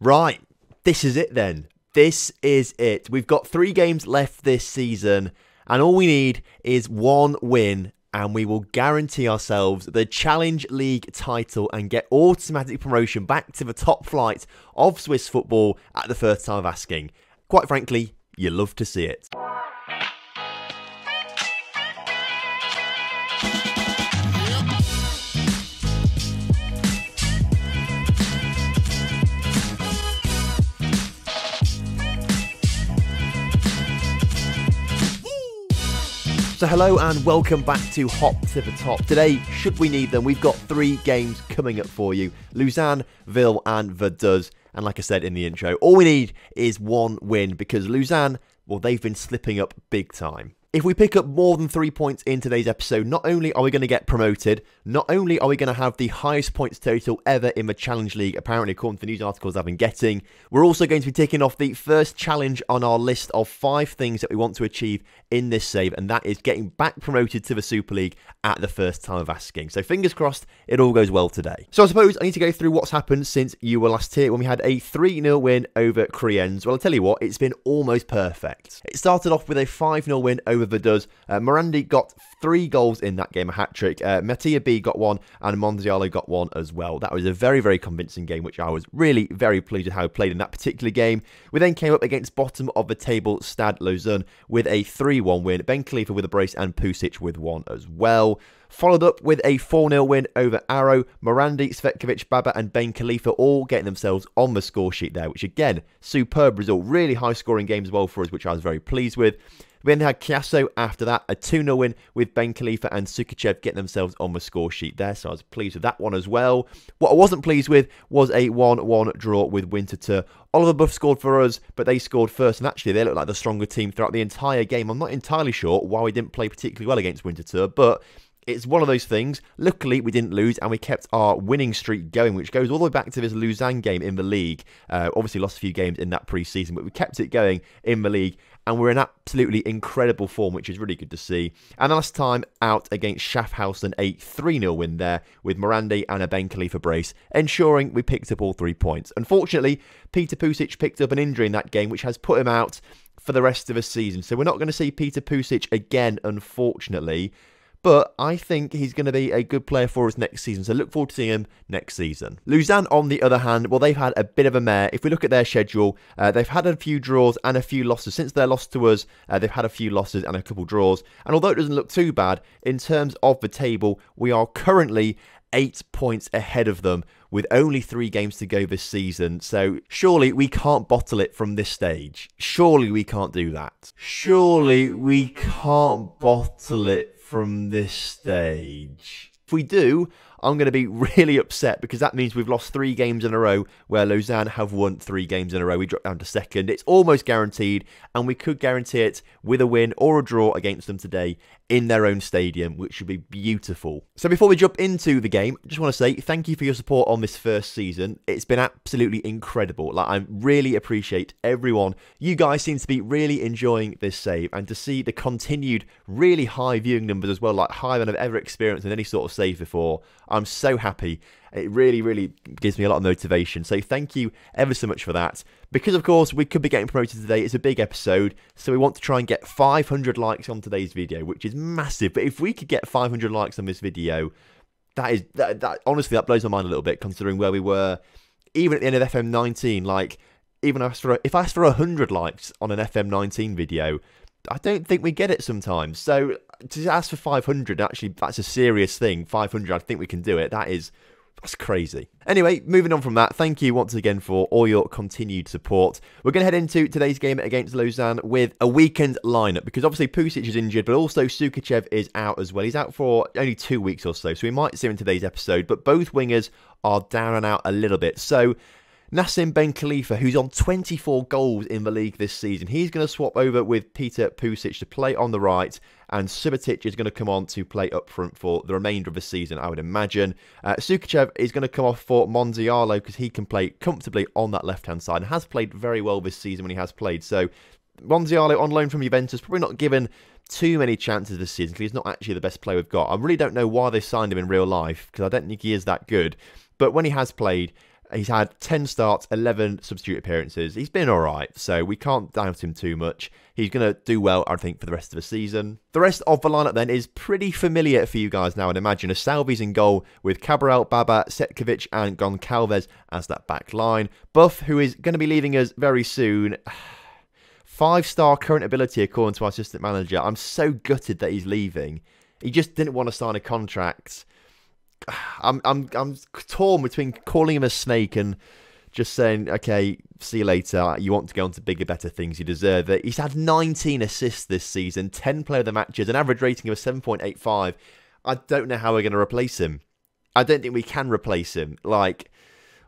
Right, this is it then. This is it. We've got 3 games left this season, and all we need is 1 win, and we will guarantee ourselves the Challenge League title and get automatic promotion back to the top flight of Swiss football at the first time of asking. Quite frankly, you love to see it. So hello and welcome back to Hop to the Top. Today, should we need them, we've got 3 games coming up for you. Lausanne, Ville and Vaduz. And like I said in the intro, all we need is 1 win because Lausanne, well, they've been slipping up big time. If we pick up more than 3 points in today's episode, not only are we going to get promoted, not only are we going to have the highest points total ever in the Challenge League, apparently according to the news articles I've been getting, we're also going to be ticking off the first challenge on our list of 5 things that we want to achieve in this save, and that is getting back promoted to the Super League at the first time of asking. So fingers crossed it all goes well today. So I suppose I need to go through what's happened since you were last here when we had a 3-0 win over Kriens. Well, I'll tell you what, it's been almost perfect. It started off with a 5-0 win over Vaduz. Morandi got 3 goals in that game, a hat-trick. Mattia B got 1 and Mondialo got 1 as well. That was a very, very convincing game, which I was really very pleased with how he played in that particular game. We then came up against bottom of the table Stade Lausanne with a 3-1 win. Ben Khalifa with a brace and Pusic with 1 as well. Followed up with a 4-0 win over Arrow. Morandi, Svetkovic, Baba and Ben Khalifa all getting themselves on the score sheet there, which again, superb result. Really high scoring game as well for us, which I was very pleased with. We then had Chiasso after that, a 2-0 win with Ben Khalifa and Sukichev getting themselves on the score sheet there, so I was pleased with that one as well. What I wasn't pleased with was a 1-1 draw with Winterthur. Oliver Buff scored for us, but they scored first, and actually they looked like the stronger team throughout the entire game. I'm not entirely sure why we didn't play particularly well against Winterthur, but it's one of those things. Luckily, we didn't lose and we kept our winning streak going, which goes all the way back to this Lausanne game in the league. Obviously, lost a few games in that pre-season, but we kept it going in the league. And we're in absolutely incredible form, which is really good to see. And last time out against Schaffhausen, a 3-0 win there with Morandi and a Ben Khalifa brace, ensuring we picked up all 3 points. Unfortunately, Peter Pusic picked up an injury in that game, which has put him out for the rest of the season. So we're not going to see Peter Pusic again, unfortunately. But I think he's going to be a good player for us next season, so look forward to seeing him next season. Lausanne, on the other hand, well, they've had a bit of a mare. If we look at their schedule, they've had a few draws and a few losses. Since their loss to us, they've had a few losses and a couple draws. And although it doesn't look too bad, in terms of the table, we are currently 8 points ahead of them with only 3 games to go this season. So surely we can't bottle it from this stage. Surely we can't do that. Surely we can't bottle it from this stage. If we do, I'm going to be really upset because that means we've lost 3 games in a row where Lausanne have won 3 games in a row. We dropped down to second. It's almost guaranteed, and we could guarantee it with a win or a draw against them today in their own stadium, which would be beautiful. So before we jump into the game, I just want to say thank you for your support on this first season. It's been absolutely incredible. Like, I really appreciate everyone. You guys seem to be really enjoying this save, and to see the continued really high viewing numbers as well, like higher than I've ever experienced in any sort of save before. I'm so happy. It really, really gives me a lot of motivation. So thank you ever so much for that. Because, of course, we could be getting promoted today. It's a big episode. So we want to try and get 500 likes on today's video, which is massive. But if we could get 500 likes on this video, honestly, that blows my mind a little bit, considering where we were even at the end of FM19. Like, even if I asked for 100 likes on an FM19 video, I don't think we get it sometimes. So to ask for 500, actually, that's a serious thing. 500, I think we can do it. That's crazy. Anyway, moving on from that, thank you once again for all your continued support. We're going to head into today's game against Lausanne with a weakened lineup because obviously Pusic is injured, but also Sukichev is out as well. He's out for only 2 weeks or so we might see him in today's episode, but both wingers are down and out a little bit. So Nassim Ben Khalifa, who's on 24 goals in the league this season, he's going to swap over with Peter Pusic to play on the right, and Subotic is going to come on to play up front for the remainder of the season, I would imagine. Sukichev is going to come off for Mondialo because he can play comfortably on that left-hand side and has played very well this season when he has played. So Mondialo on loan from Juventus, probably not given too many chances this season because he's not actually the best player we've got. I really don't know why they signed him in real life because I don't think he is that good. But when he has played, He's had 10 starts, 11 substitute appearances. He's been alright, so we can't doubt him too much. He's going to do well, I think, for the rest of the season. The rest of the lineup then is pretty familiar for you guys now, I'd imagine. A Salvi's in goal with Cabral, Baba, Setkovic and Goncalves as that back line. Buff, who is going to be leaving us very soon. 5-star current ability according to our assistant manager. I'm so gutted that he's leaving. He just didn't want to sign a contract. I'm torn between calling him a snake and just saying, okay, see you later. You want to go on to bigger, better things. You deserve it. He's had 19 assists this season, 10 player of the matches, an average rating of 7.85. I don't know how we're going to replace him. I don't think we can replace him. Like,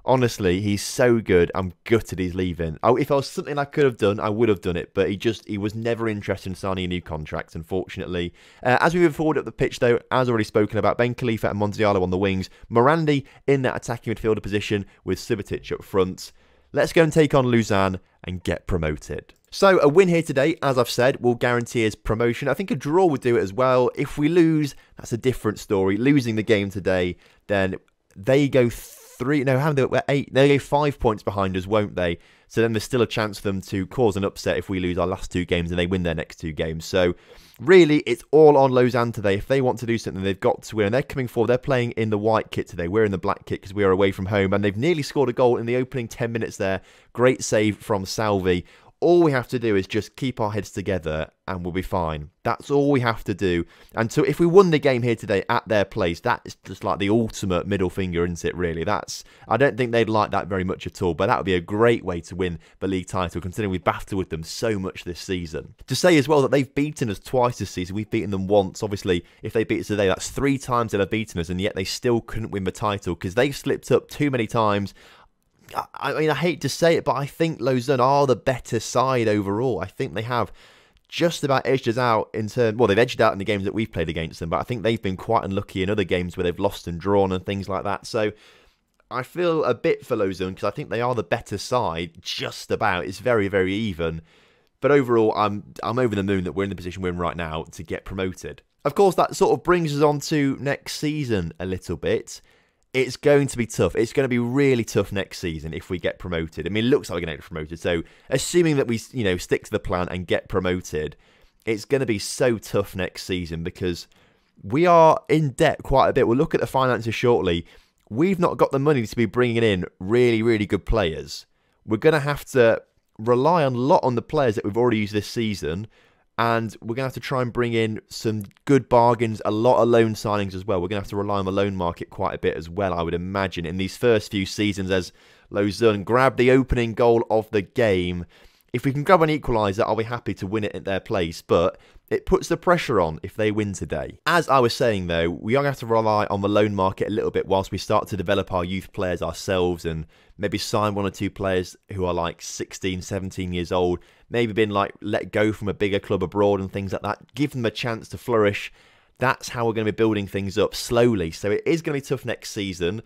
honestly, he's so good. I'm gutted he's leaving. If there was something I could have done, I would have done it. But he was never interested in signing a new contract, unfortunately. As we move forward up the pitch, though, as already spoken about, Ben Khalifa and Montialo on the wings. Morandi in that attacking midfielder position with Subotic up front. Let's go and take on Lausanne and get promoted. So, a win here today, as I've said, will guarantee us promotion. I think a draw would do it as well. If we lose, that's a different story. Losing the game today, then they go 8. They'll go 5 points behind us, won't they? So then there's still a chance for them to cause an upset if we lose our last 2 games and they win their next 2 games. So really, it's all on Lausanne today. If they want to do something, they've got to win. And they're coming forward. They're playing in the white kit today. We're in the black kit because we are away from home. And they've nearly scored a goal in the opening 10 minutes there. Great save from Salvi. All we have to do is just keep our heads together and we'll be fine. That's all we have to do. And so if we won the game here today at their place, that is just like the ultimate middle finger, isn't it, really? I don't think they'd like that very much at all, but that would be a great way to win the league title, considering we've battled with them so much this season. To say as well that they've beaten us twice this season, we've beaten them once. Obviously, if they beat us today, that's 3 times they've beaten us, and yet they still couldn't win the title because they've slipped up too many times. I mean, I hate to say it, but I think Lausanne are the better side overall. I think they have just about edged us out in terms... Well, they've edged out in the games that we've played against them, but I think they've been quite unlucky in other games where they've lost and drawn and things like that. So I feel a bit for Lausanne because I think they are the better side, just about. It's very, very even. But overall, I'm over the moon that we're in the position we're in right now to get promoted. Of course, that sort of brings us on to next season a little bit. It's going to be tough. It's going to be really tough next season if we get promoted. I mean, it looks like we're going to get promoted. So, assuming that we, stick to the plan and get promoted, it's going to be so tough next season because we are in debt quite a bit. We'll look at the finances shortly. We've not got the money to be bringing in really, really good players. We're going to have to rely a lot on the players that we've already used this season. And we're going to have to try and bring in some good bargains, a lot of loan signings as well. We're going to have to rely on the loan market quite a bit as well, I would imagine, in these first few seasons as Lausanne grab the opening goal of the game. If we can grab an equaliser, I'll be happy to win it at their place, but it puts the pressure on if they win today. As I was saying, though, we are going to have to rely on the loan market a little bit whilst we start to develop our youth players ourselves and maybe sign 1 or 2 players who are like 16, 17 years old, maybe been like let go from a bigger club abroad and things like that. Give them a chance to flourish. That's how we're going to be building things up slowly. So it is going to be tough next season.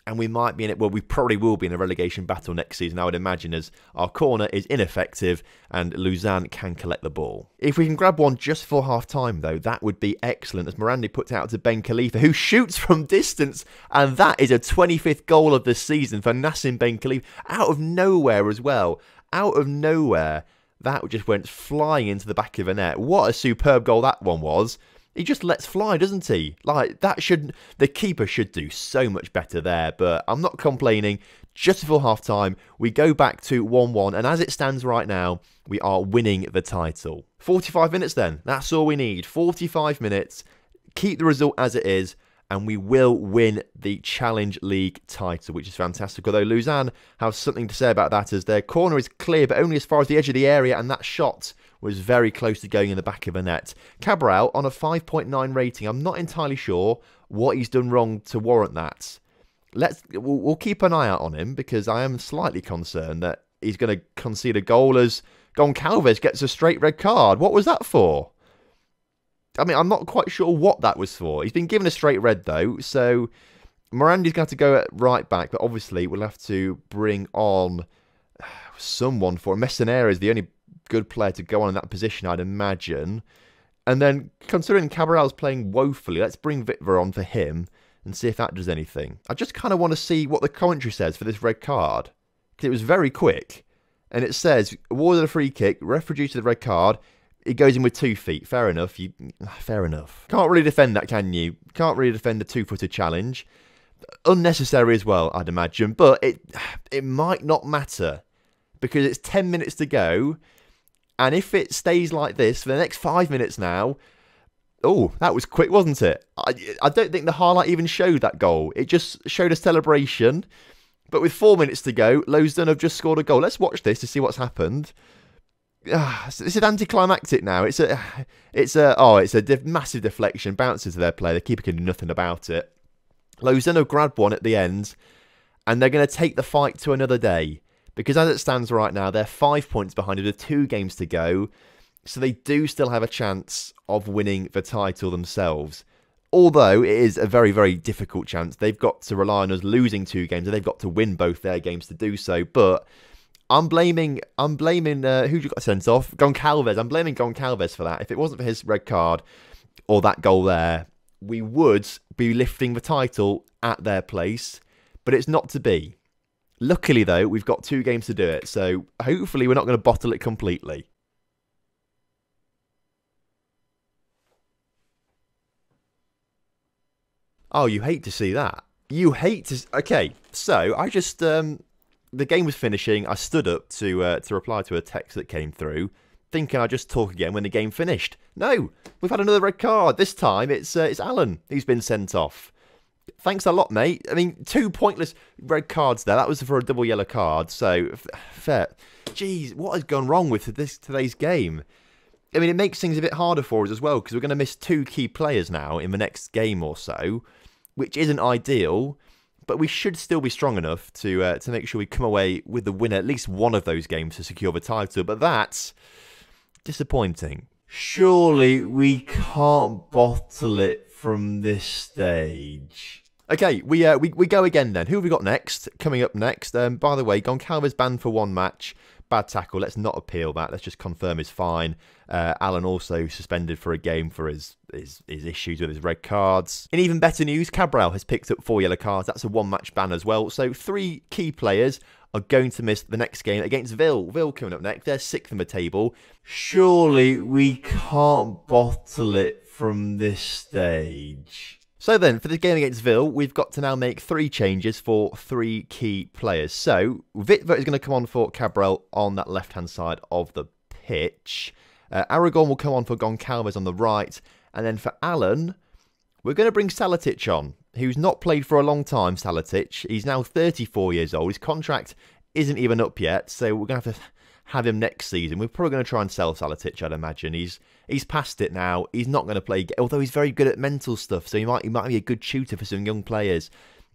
And we might be in it, well, we probably will be in a relegation battle next season, I would imagine, as our corner is ineffective and Lausanne can collect the ball. If we can grab one just for half-time, though, that would be excellent, as Morandi puts it out to Ben Khalifa, who shoots from distance, and that is a 25th goal of the season for Nassim Ben Khalifa, out of nowhere as well. Out of nowhere, that just went flying into the back of the net. What a superb goal that one was. He just lets fly, doesn't he? Like, the keeper should do so much better there, but I'm not complaining. Just before half-time, we go back to 1-1, and as it stands right now, we are winning the title. 45 minutes then, that's all we need. 45 minutes, keep the result as it is, and we will win the Challenge League title, which is fantastic. Although Lausanne have something to say about that, as their corner is clear, but only as far as the edge of the area, and that shot was very close to going in the back of the net. Cabral on a 5.9 rating. I'm not entirely sure what he's done wrong to warrant that. We'll keep an eye out on him because I am slightly concerned that he's going to concede a goal as Goncalves gets a straight red card. What was that for? I mean, I'm not quite sure what that was for. He's been given a straight red though, so Morandi's going to have to go at right back, but obviously we'll have to bring on someone for Messonera is the only good player to go on in that position, I'd imagine. And then, considering Cabral's playing woefully, let's bring Vitver on for him. and see if that does anything. I just kind of want to see what the commentary says for this red card, because it was very quick. And it says, awarded a free kick, ref reduced to the red card. It goes in with 2 feet. Fair enough. Fair enough. Can't really defend that, can you? Can't really defend a 2-footed challenge. Unnecessary as well, I'd imagine. But it might not matter, because it's 10 minutes to go. And if it stays like this for the next 5 minutes now... Oh, that was quick, wasn't it? I don't think the highlight even showed that goal. It just showed a celebration. But with 4 minutes to go, Lausanne have just scored a goal. Let's watch this to see what's happened. This is anticlimactic now. It's a massive deflection. Bounces to their player. The keeper can do nothing about it. Lausanne have grabbed one at the end. And they're going to take the fight to another day. Because as it stands right now, they're 5 points behind with 2 games to go. So they do still have a chance of winning the title themselves. Although it is a very, very difficult chance. They've got to rely on us losing 2 games, and they've got to win both their games to do so. But I'm blaming who you got sent off? Goncalves. I'm blaming Goncalves for that. If it wasn't for his red card or that goal there, we would be lifting the title at their place. But it's not to be. Luckily, though, we've got 2 games to do it. So hopefully we're not going to bottle it completely. Oh, you hate to see that. You hate to... Okay, so I just... the game was finishing. I stood up to reply to a text that came through, thinking I'd just talk again when the game finished. No, we've had another red card. This time it's Alan who's been sent off. Thanks a lot, mate. I mean, 2 pointless red cards there. That was for a double yellow card, so fair. Jeez, what has gone wrong with today's game? I mean, it makes things a bit harder for us as well, because we're going to miss 2 key players now in the next game or so, which isn't ideal, but we should still be strong enough to make sure we come away with the winner at least one of those games to secure the title, but that's disappointing. Surely we can't bottle it from this stage. Okay, we go again then. Who have we got next? Coming up next, by the way, Goncalves banned for 1 match. Bad tackle. Let's not appeal that. Let's just confirm his fine. Alan also suspended for a game for his issues with his red cards. In even better news, Cabral has picked up 4 yellow cards. That's a 1-match ban as well. So 3 key players are going to miss the next game against Ville. Ville coming up next. They're 6th in the table. Surely we can't bottle it from this stage. So then, for the game against Ville, we've got to now make 3 changes for 3 key players. So, Vitva is going to come on for Cabral on that left-hand side of the pitch. Aragon will come on for Goncalves on the right. And then for Alan, we're going to bring Salatic on, who's not played for a long time, Salatic. He's now 34 years old. His contract isn't even up yet, so we're going to have him next season. We're probably going to try and sell Salatic, I'd imagine. He's past it now. He's not going to play, although he's very good at mental stuff, so he might be a good tutor for some young players.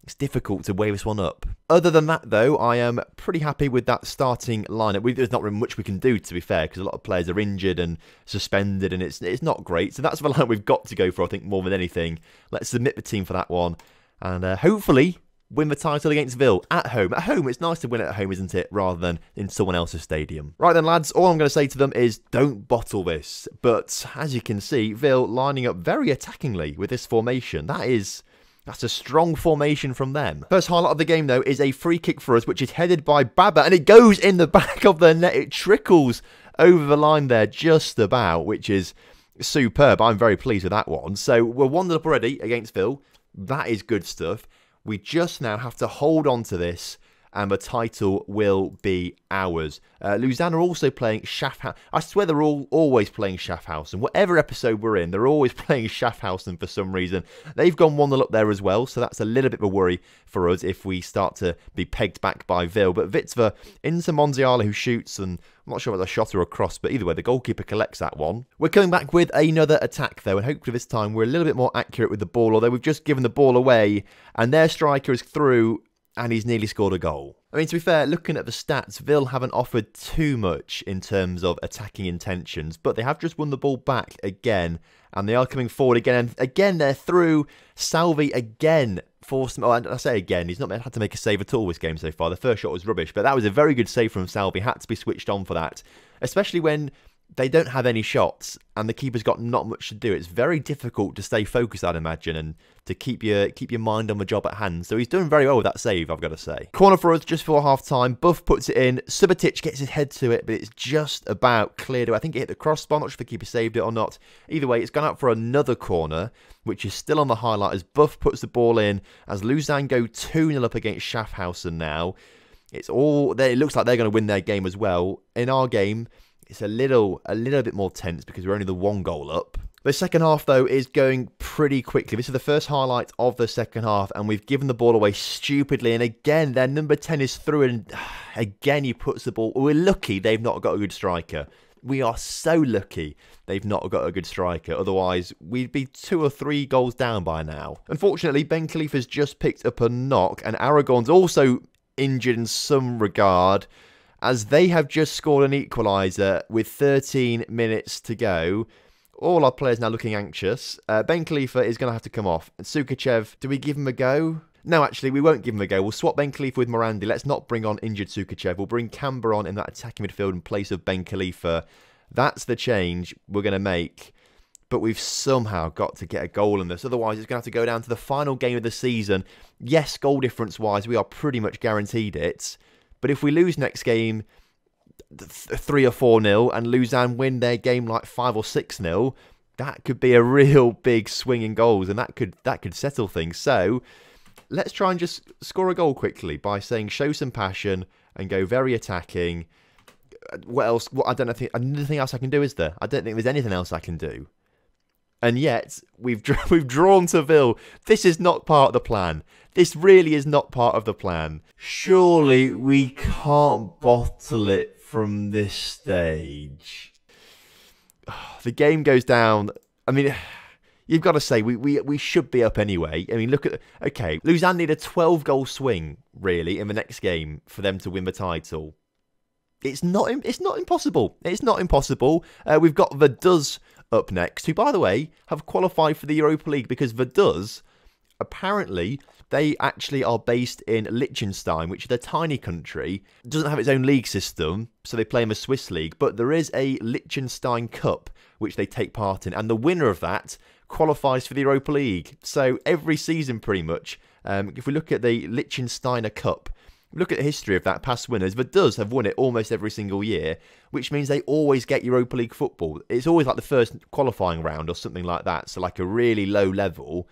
It's difficult to weigh this one up. Other than that, though, I am pretty happy with that starting lineup. There's not really much we can do, to be fair, because a lot of players are injured and suspended, and it's not great. So that's the line we've got to go for, I think, more than anything. Let's submit the team for that one, and hopefully win the title against Ville at home. At home, it's nice to win at home, isn't it, rather than in someone else's stadium. Right then, lads, all I'm going to say to them is don't bottle this. But as you can see, Ville lining up very attackingly with this formation. That's a strong formation from them. First highlight of the game, though, is a free kick for us, which is headed by Baba, and it goes in the back of the net. It trickles over the line there just about, which is superb. I'm very pleased with that one. So we're 1-0 up already against Ville. That is good stuff. We just now have to hold on to this, and the title will be ours. Lausanne are also playing Schaffhausen. I swear they're always playing Schaffhausen. Whatever episode we're in, they're always playing Schaffhausen for some reason. They've gone 1-0 up there as well, so that's a little bit of a worry for us if we start to be pegged back by Ville. But Vitva into Monziala, who shoots, and I'm not sure whether a shot or a cross, but either way, the goalkeeper collects that one. We're coming back with another attack, though, and hopefully this time we're a little bit more accurate with the ball, although we've just given the ball away, and their striker is through, and he's nearly scored a goal. I mean, to be fair, looking at the stats, Ville haven't offered too much in terms of attacking intentions, but they have just won the ball back again, and they are coming forward again, and again they're through. Salvi again forced him. Oh, and I say again, he's not had to make a save at all this game so far. The first shot was rubbish, but that was a very good save from Salvi. Had to be switched on for that, especially when they don't have any shots, and the keeper's got not much to do. It's very difficult to stay focused, I'd imagine, and to keep your mind on the job at hand. So he's doing very well with that save, I've got to say. Corner for us just before half-time. Buff puts it in. Subotic gets his head to it, but it's just about cleared. I think it hit the crossbar. Not sure if the keeper saved it or not. Either way, it's gone out for another corner, which is still on the highlight as Buff puts the ball in, as Lausanne go 2-0 up against Schaffhausen now. It looks like they're going to win their game as well. In our game, it's a little bit more tense because we're only the 1 goal up. The second half, though, is going pretty quickly. This is the first highlight of the second half, and we've given the ball away stupidly. And again, their number 10 is through, and again, he puts the ball. We're lucky they've not got a good striker. We are so lucky they've not got a good striker. Otherwise, we'd be 2 or 3 goals down by now. Unfortunately, Ben Khalifa's just picked up a knock, and Aragon's also injured in some regard, as they have just scored an equaliser with 13 minutes to go. All our players now looking anxious. Ben Khalifa is going to have to come off. And Sukachev, do we give him a go? No, actually, we won't give him a go. We'll swap Ben Khalifa with Morandi. Let's not bring on injured Sukachev. We'll bring Camber on in that attacking midfield in place of Ben Khalifa. That's the change we're going to make. But we've somehow got to get a goal in this. Otherwise, it's going to have to go down to the final game of the season. Yes, goal difference-wise, we are pretty much guaranteed it. But if we lose next game 3 or 4-0 and Lausanne win their game like 5 or 6-0, that could be a real big swing in goals, and that could settle things. So let's try and just score a goal quickly by saying show some passion and go very attacking. What else? I don't think anything else I can do, is there? I don't think there's anything else I can do. And yet we've drawn to Ville. This is not part of the plan. This really is not part of the plan. Surely we can't bottle it from this stage. The game goes down. I mean, you've got to say, we should be up anyway. I mean, look at... Okay, Lausanne need a 12-goal swing, really, in the next game for them to win the title. It's not impossible. It's not impossible. We've got Vaduz up next, who, by the way, have qualified for the Europa League, because Vaduz, apparently, they actually are based in Liechtenstein, which is a tiny country. It doesn't have its own league system, so they play in the Swiss league, but there is a Liechtenstein Cup, which they take part in, and the winner of that qualifies for the Europa League. So every season, pretty much, if we look at the Liechtensteiner Cup, look at the history of that, past winners, Vaduz have won it almost every single year, which means they always get Europa League football. It's always like the first qualifying round or something like that, so like a really low level,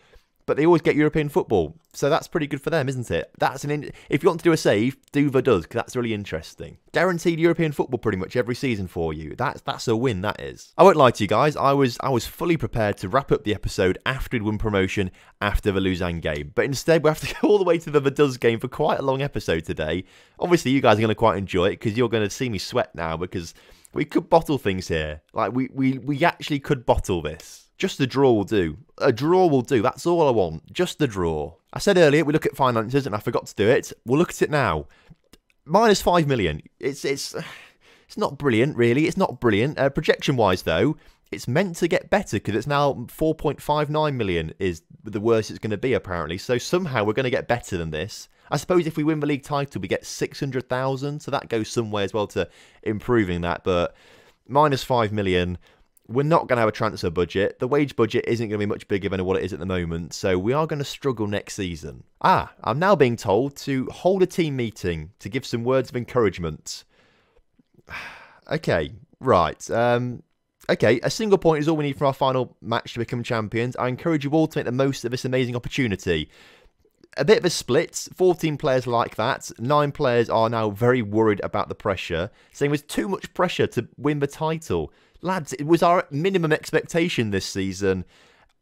but they always get European football. So that's pretty good for them, isn't it? If you want to do a save, do Vaduz, because that's really interesting. Guaranteed European football pretty much every season for you. That's a win, that is. I won't lie to you guys, I was fully prepared to wrap up the episode after we'd won promotion after the Lausanne game. But instead, we have to go all the way to the Vaduz game for quite a long episode today. Obviously, you guys are going to quite enjoy it, because you're going to see me sweat now, because we could bottle things here. Like, we actually could bottle this. Just a draw will do. A draw will do. That's all I want. Just the draw. I said earlier we look at finances, and I forgot to do it. We'll look at it now. Minus 5 million. It's not brilliant, really. It's not brilliant. Projection-wise, though, it's meant to get better, because it's now 4.59 million is the worst it's going to be, apparently. So somehow we're going to get better than this. I suppose if we win the league title, we get 600,000. So that goes some way as well to improving that. But minus 5 million... We're not going to have a transfer budget. The wage budget isn't going to be much bigger than what it is at the moment, so we are going to struggle next season. I'm now being told to hold a team meeting to give some words of encouragement. Okay, right. Okay, a single point is all we need for our final match to become champions. I encourage you all to make the most of this amazing opportunity. A bit of a split. 14 players like that. 9 players are now very worried about the pressure, saying there's too much pressure to win the title. Lads, it was our minimum expectation this season.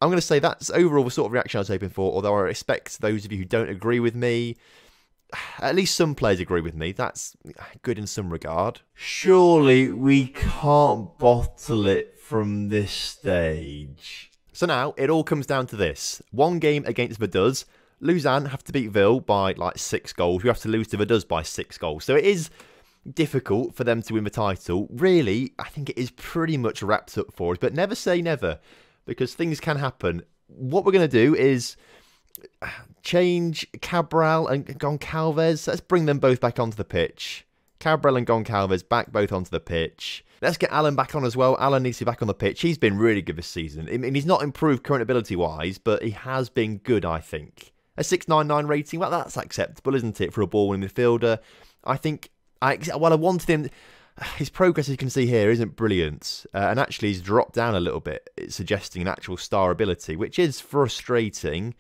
I'm going to say that's overall the sort of reaction I was hoping for, although I respect those of you who don't agree with me. At least some players agree with me. That's good in some regard. Surely we can't bottle it from this stage. So now, it all comes down to this. One game against Vaduz. Lausanne have to beat Ville by like 6 goals. We have to lose to Vaduz by 6 goals. So it is difficult for them to win the title. Really, I think it is pretty much wrapped up for us, but never say never, because things can happen. What we're going to do is change Cabral and Goncalves. Let's bring them both back onto the pitch. Cabral and Goncalves back both onto the pitch. Let's get Alan back on as well. Alan needs to be back on the pitch. He's been really good this season. I mean, he's not improved current ability-wise, but he has been good, I think. A 699 rating, well, that's acceptable, isn't it, for a ball-winning midfielder? I think, I wanted him... His progress, as you can see here, isn't brilliant. And actually, he's dropped down a little bit, suggesting an actual star ability, which is frustrating.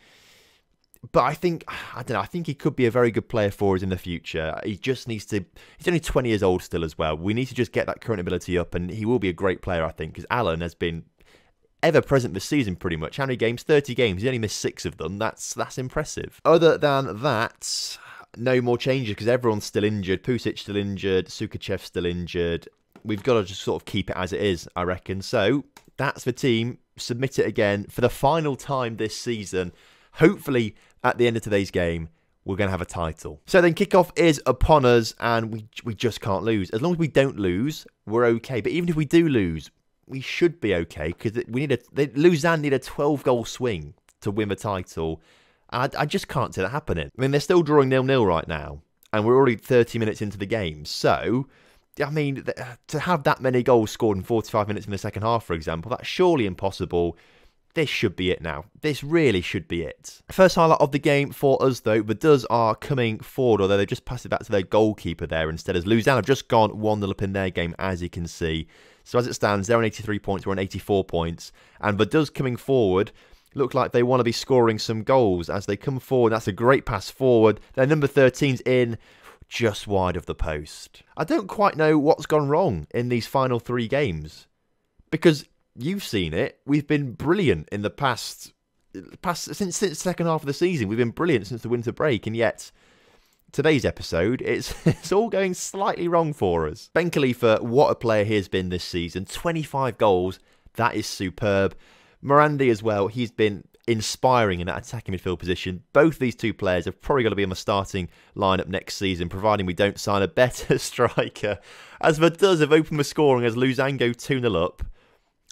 But I think he could be a very good player for us in the future. He just needs to... He's only 20 years old still as well. We need to just get that current ability up, and he will be a great player, I think, because Alan has been ever present this season, pretty much. How many games? 30 games. He's only missed 6 of them. That's impressive. Other than that, no more changes, because everyone's still injured. Pusic still injured. Sukachev still injured. We've got to just sort of keep it as it is, I reckon. So, that's the team. Submit it again for the final time this season. Hopefully, at the end of today's game, we're going to have a title. So then kickoff is upon us, and we just can't lose. As long as we don't lose, we're okay. But even if we do lose, we should be okay, because Lausanne need a 12-goal swing to win the title. I just can't see that happening. I mean, they're still drawing 0-0 right now, and we're already 30 minutes into the game. So, I mean, to have that many goals scored in 45 minutes in the second half, for example, that's surely impossible. This should be it now. This really should be it. First highlight of the game for us, though. The Duz are coming forward, although they just passed it back to their goalkeeper there instead, as Lausanne have just gone 1-0 up in their game, as you can see. So as it stands, they're on 83 points, we're on 84 points. And the Duz coming forward look like they want to be scoring some goals as they come forward. That's a great pass forward. Their number 13's in, just wide of the post. I don't quite know what's gone wrong in these final 3 games, because you've seen it. We've been brilliant in the past since the second half of the season. We've been brilliant since the winter break, and yet today's episode, it's all going slightly wrong for us. Ben Khalifa, what a player he has been this season. 25 goals, that is superb. Morandi as well, he's been inspiring in that attacking midfield position. Both these two players have probably got to be on the starting lineup next season, providing we don't sign a better striker. As the Duz have opened the scoring as Lausanne go 2-0 up.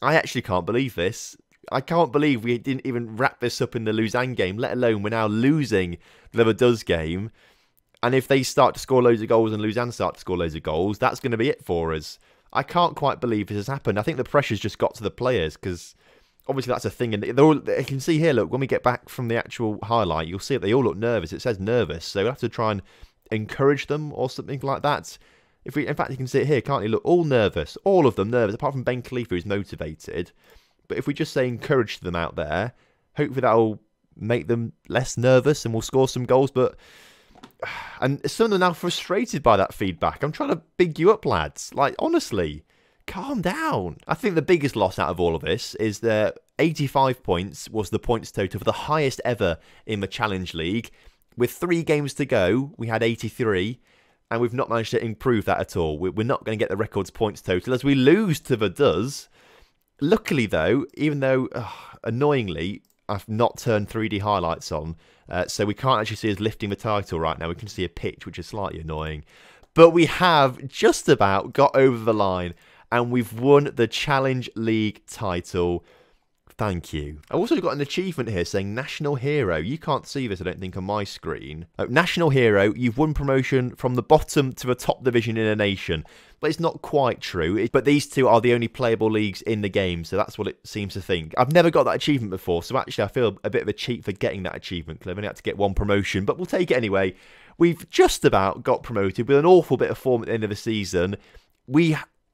I actually can't believe this. I can't believe we didn't even wrap this up in the Lausanne game, let alone we're now losing the Duz game. And if they start to score loads of goals and Lausanne start to score loads of goals, that's going to be it for us. I can't quite believe this has happened. I think the pressure's just got to the players, because obviously that's a thing. And you can see here, look, when we get back from the actual highlight, you'll see that they all look nervous. It says nervous, so we'll have to try and encourage them or something like that. In fact, you can see it here, can't you? Look, all nervous. All of them nervous, apart from Ben Khalifa, who's motivated. But if we just say encourage them out there, hopefully that'll make them less nervous and we'll score some goals. And some of them are now frustrated by that feedback. I'm trying to big you up, lads. Like, honestly, calm down. I think the biggest loss out of all of this is that 85 points was the points total for the highest ever in the Challenge League. With 3 games to go, we had 83. And we've not managed to improve that at all. We're not going to get the records points total as we lose to the Duz. Luckily, though, even though, annoyingly, I've not turned 3D highlights on, so we can't actually see us lifting the title right now. We can see a pitch, which is slightly annoying. But we have just about got over the line, and we've won the Challenge League title. Thank you. I've also got an achievement here saying National Hero. You can't see this, I don't think, on my screen. National Hero, you've won promotion from the bottom to the top division in a nation. But it's not quite true. But these two are the only playable leagues in the game, so that's what it seems to think. I've never got that achievement before, so actually I feel a bit of a cheat for getting that achievement. I've only had to get 1 promotion, but we'll take it anyway. We've just about got promoted with an awful bit of form at the end of the season.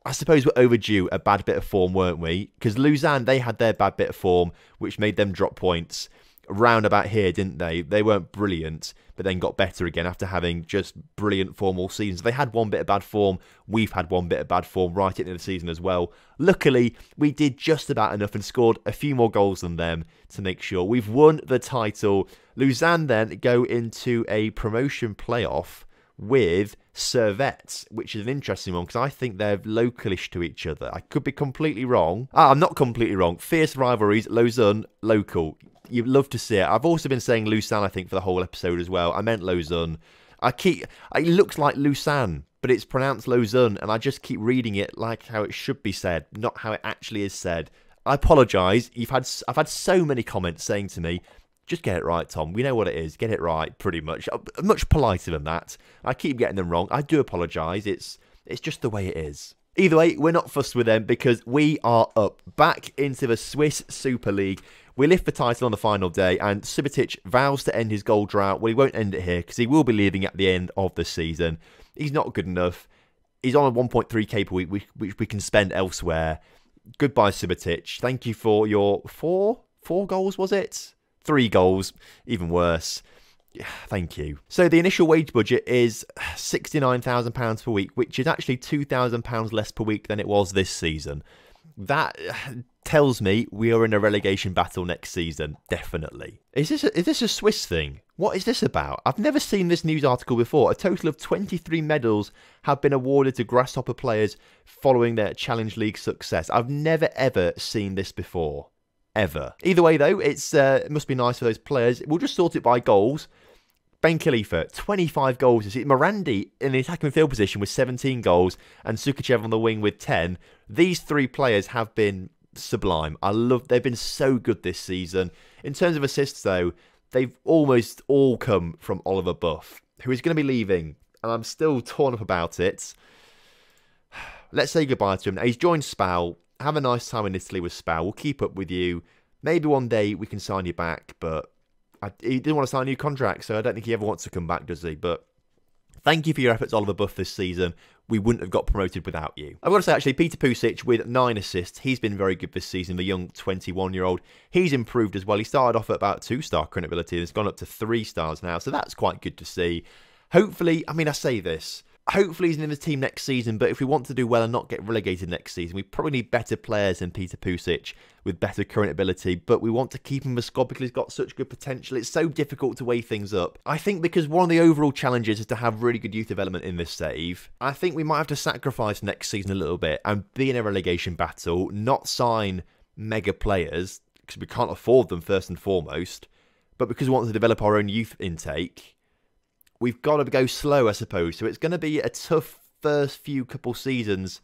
I suppose we're overdue a bad bit of form, weren't we? Because Lausanne, they had their bad bit of form, which made them drop points round about here, didn't they? They weren't brilliant, but then got better again after having just brilliant form all season. So they had 1 bit of bad form. We've had 1 bit of bad form right at the end of the season as well. Luckily, we did just about enough and scored a few more goals than them to make sure we've won the title. Lausanne then go into a promotion playoff with Servette, which is an interesting one because I think they're localish to each other. I could be completely wrong. I'm not completely wrong. Fierce rivalries, Lausanne, local. You'd love to see it. I've also been saying Lausanne, I think, for the whole episode as well. I meant Lausanne. It looks like Lausanne, but it's pronounced Lausanne, and I just keep reading it like how it should be said, not how it actually is said. I apologise. I've had so many comments saying to me, Just get it right, Tom. We know what it is. Get it right, pretty much. Much politer than that. I keep getting them wrong. I do apologise. It's just the way it is. Either way, we're not fussed with them because we are up back into the Swiss Super League. We lift the title on the final day, and Subotic vows to end his goal drought. Well, he won't end it here because he will be leaving at the end of the season. He's not good enough. He's on a 1.3k per week, which we can spend elsewhere. Goodbye, Subotic. Thank you for your four goals, was it? 3 goals, even worse. Thank you. So the initial wage budget is £69,000 per week, which is actually £2,000 less per week than it was this season. That tells me we are in a relegation battle next season, definitely. Is this a Swiss thing? What is this about? I've never seen this news article before. A total of 23 medals have been awarded to Grasshopper players following their Challenge League success. I've never ever seen this before. Ever. Either way, though, it must be nice for those players. We'll just sort it by goals. Ben Khalifa, 25 goals. Morandi in the attacking midfield position with 17 goals, and Sukachev on the wing with 10. These 3 players have been sublime. They've been so good this season. In terms of assists, though, they've almost all come from Oliver Buff, who is going to be leaving, and I'm still torn up about it. Let's say goodbye to him. Now, he's joined Spal. Have a nice time in Italy with Spal. We'll keep up with you. Maybe one day we can sign you back, but he didn't want to sign a new contract, so I don't think he ever wants to come back, does he? But thank you for your efforts, Oliver Buff, this season. We wouldn't have got promoted without you. I've got to say, actually, Peter Pusic with 9 assists. He's been very good this season, the young 21-year-old. He's improved as well. He started off at about 2-star current ability and has gone up to 3 stars now, so that's quite good to see. Hopefully, I mean, I say this, hopefully he's in the team next season, but if we want to do well and not get relegated next season, we probably need better players than Peter Pusic with better current ability, but we want to keep him in the squad because he's got such good potential. It's so difficult to weigh things up. I think because one of the overall challenges is to have really good youth development in this save, I think we might have to sacrifice next season a little bit and be in a relegation battle, not sign mega players, because we can't afford them first and foremost, but because we want to develop our own youth intake, we've got to go slow, I suppose. So it's going to be a tough first couple seasons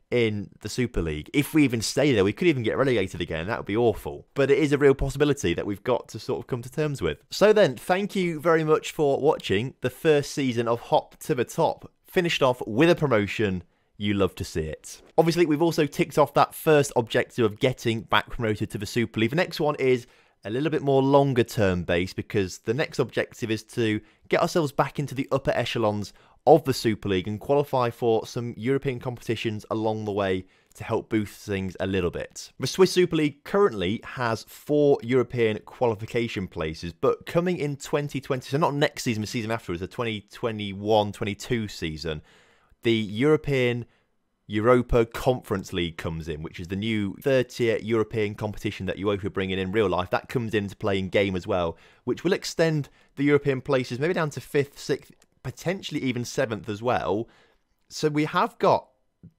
in the Super League. If we even stay there, we could even get relegated again. That would be awful. But it is a real possibility that we've got to sort of come to terms with. So then, thank you very much for watching the first season of Hop to the Top. Finished off with a promotion. You love to see it. Obviously, we've also ticked off that first objective of getting back promoted to the Super League. The next one is a little bit more longer term based, because the next objective is to get ourselves back into the upper echelons of the Super League and qualify for some European competitions along the way to help boost things a little bit. The Swiss Super League currently has 4 European qualification places, but coming in 2020, so not next season, the season afterwards, the 2021-22 season, the Europa Conference League comes in, which is the new 3rd-tier European competition that UEFA are bringing in real life. That comes into play in game as well, which will extend the European places maybe down to 5th, 6th, potentially even 7th as well. So we have got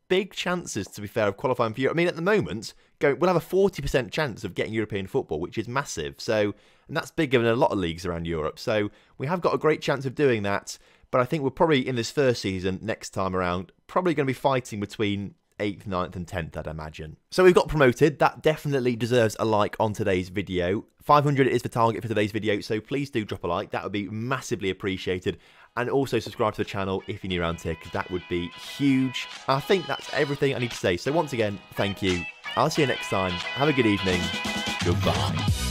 big chances, to be fair, of qualifying for Europe. I mean, at the moment, we'll have a 40% chance of getting European football, which is massive. So, and that's bigger than a lot of leagues around Europe. So we have got a great chance of doing that. But I think we're probably, in this first season, next time around, probably going to be fighting between 8th, 9th and 10th, I'd imagine. So we've got promoted. That definitely deserves a like on today's video. 500 is the target for today's video, so please do drop a like. That would be massively appreciated. And also subscribe to the channel if you're new around here, because that would be huge. I think that's everything I need to say. So once again, thank you. I'll see you next time. Have a good evening. Goodbye.